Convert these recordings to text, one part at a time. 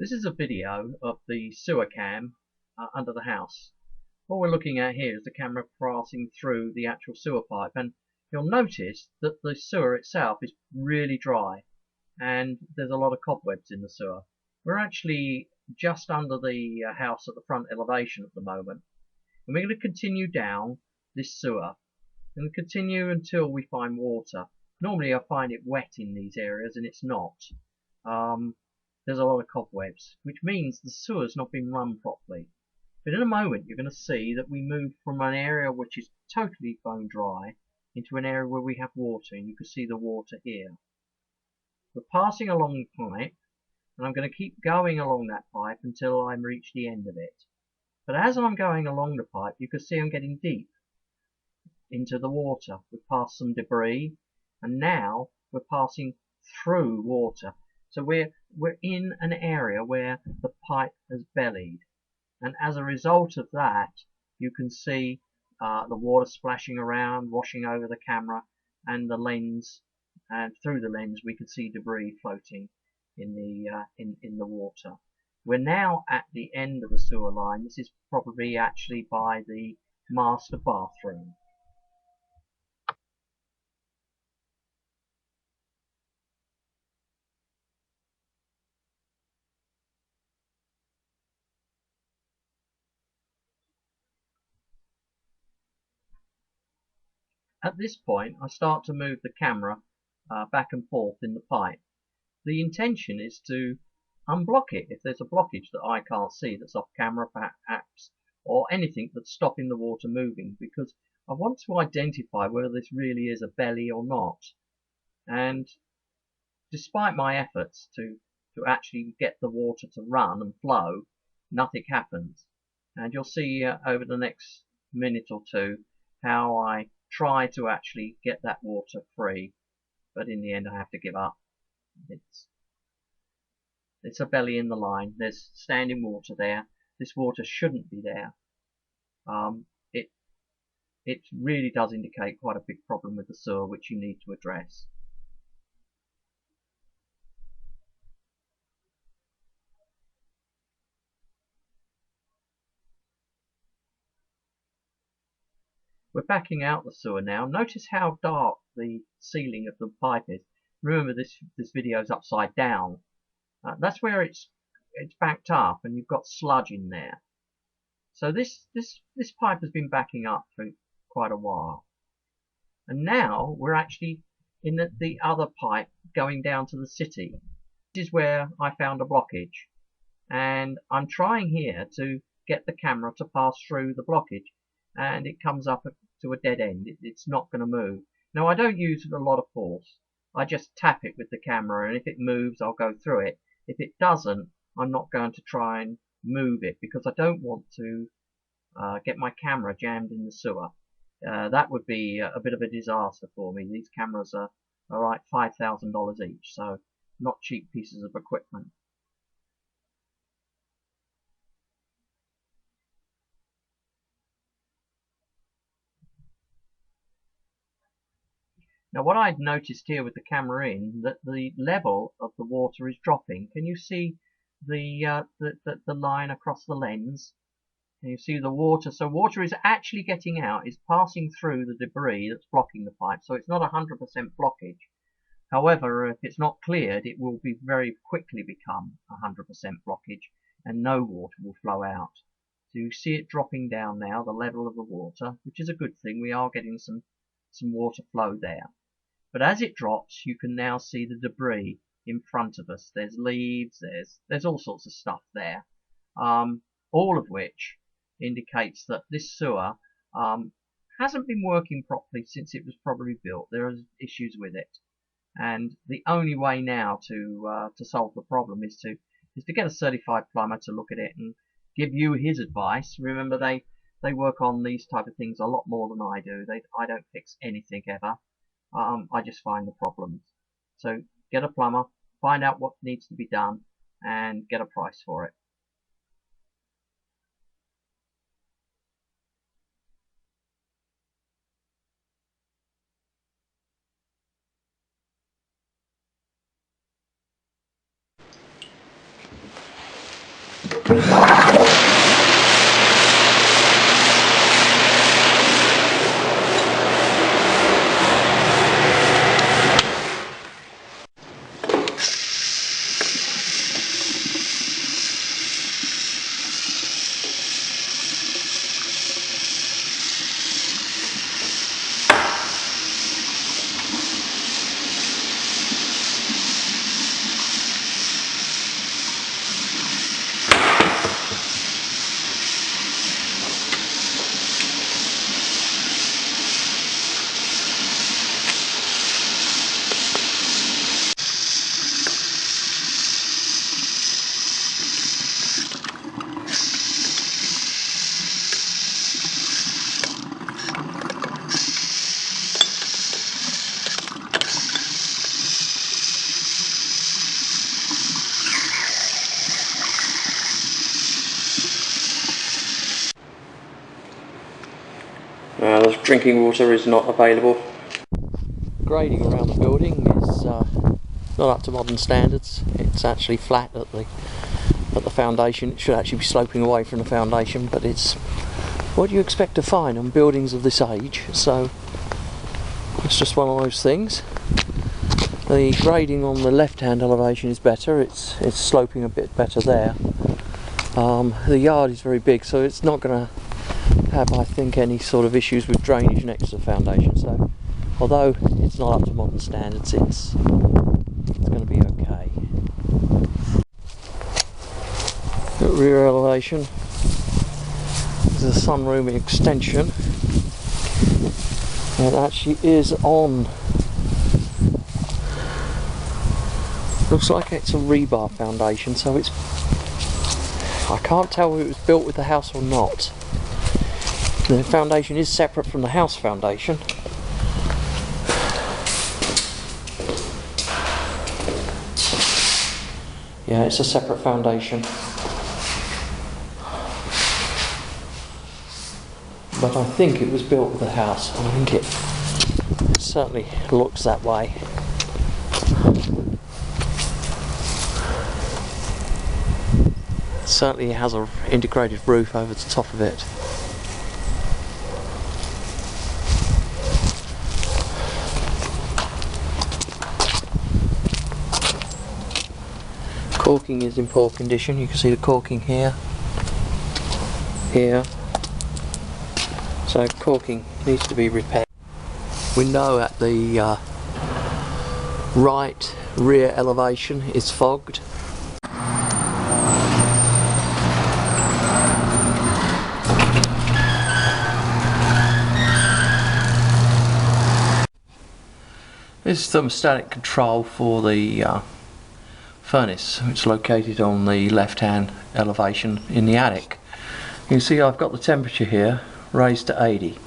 This is a video of the sewer cam under the house. What we're looking at here is the camera passing through the actual sewer pipe, and you'll notice that the sewer itself is really dry and there's a lot of cobwebs in the sewer. We're actually just under the house at the front elevation at the moment, and we're going to continue down this sewer and continue until we find water. Normally I find it wet in these areas, and it's not. There's a lot of cobwebs, which means the sewer's not been run properly. But in a moment you're going to see that we move from an area which is totally bone dry into an area where we have water, and you can see the water here. We're passing along the pipe, and I'm going to keep going along that pipe until I reach the end of it. But as I'm going along the pipe, you can see I'm getting deep into the water. We've passed some debris, and now we're passing through water. So we're in an area where the pipe has bellied, and as a result of that, you can see the water splashing around, washing over the camera and the lens, and through the lens we can see debris floating in the water. We're now at the end of the sewer line. This is probably actually by the master bathroom. At this point I start to move the camera back and forth in the pipe. The intention is to unblock it if there's a blockage that I can't see that's off camera perhaps, or anything that's stopping the water moving, because I want to identify whether this really is a belly or not. And despite my efforts to actually get the water to run and flow, nothing happens. And you'll see over the next minute or two how I try to actually get that water free, but in the end I have to give up. It's a belly in the line. There's standing water there. This water shouldn't be there. It really does indicate quite a big problem with the sewer, which you need to address. We're backing out the sewer now. Notice how dark the ceiling of the pipe is. Remember, this video is upside down. That's where it's backed up, and you've got sludge in there. So this pipe has been backing up for quite a while, and now we're actually in the other pipe going down to the city. This is where I found a blockage, and I'm trying here to get the camera to pass through the blockage, and it comes up to a dead end. It's not going to move. Now I don't use a lot of force. I just tap it with the camera, and if it moves I'll go through it. If it doesn't, I'm not going to try and move it, because I don't want to get my camera jammed in the sewer. That would be a bit of a disaster for me. These cameras are like $5,000 each, so not cheap pieces of equipment. Now what I'd noticed here with the camera in, that the level of the water is dropping. Can you see the line across the lens? Can you see the water? So water is actually getting out, is passing through the debris that's blocking the pipe. So it's not 100% blockage. However, if it's not cleared, it will be very quickly become 100% blockage, and no water will flow out. So you see it dropping down now, the level of the water, which is a good thing. We are getting some water flow there. But as it drops, you can now see the debris in front of us. There's leaves, there's all sorts of stuff there, all of which indicates that this sewer hasn't been working properly since it was probably built. There are issues with it, and the only way now to solve the problem is to get a certified plumber to look at it and give you his advice. Remember, they work on these type of things a lot more than I do. I don't fix anything ever. I just find the problems. So get a plumber, find out what needs to be done, and get a price for it. The drinking water is not available. Grading around the building is not up to modern standards. It's actually flat at the foundation. It should actually be sloping away from the foundation, but it's what you expect to find on buildings of this age, so it's just one of those things. The grading on the left hand elevation is better. It's sloping a bit better there. The yard is very big, so it's not going to have, I think, any sort of issues with drainage next to the foundation. So although it's not up to modern standards, it's going to be okay. At rear elevation, there's a sunroom extension. It actually is on. Looks like it's a rebar foundation, so it's. I can't tell if it was built with the house or not. The foundation is separate from the house foundation. Yeah, it's a separate foundation. But I think it was built with the house. I think it certainly looks that way. It certainly has an integrated roof over the top of it. Caulking is in poor condition. You can see the caulking here, here. So caulking needs to be repaired. Window at the right rear elevation is fogged. This is thermostatic control for the furnace, which is located on the left hand elevation in the attic. You can see I've got the temperature here raised to 80,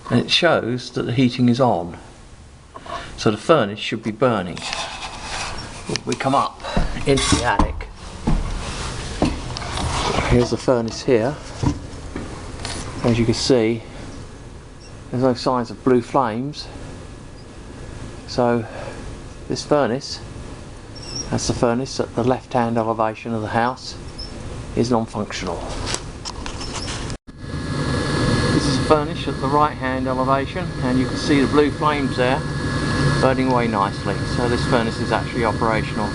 and it shows that the heating is on, so the furnace should be burning. We come up into the attic. Here's the furnace here. As you can see, there's no signs of blue flames, so this furnace, that's the furnace at the left hand elevation of the house, is non-functional. This is a furnace at the right hand elevation, and you can see the blue flames there burning away nicely, so this furnace is actually operational.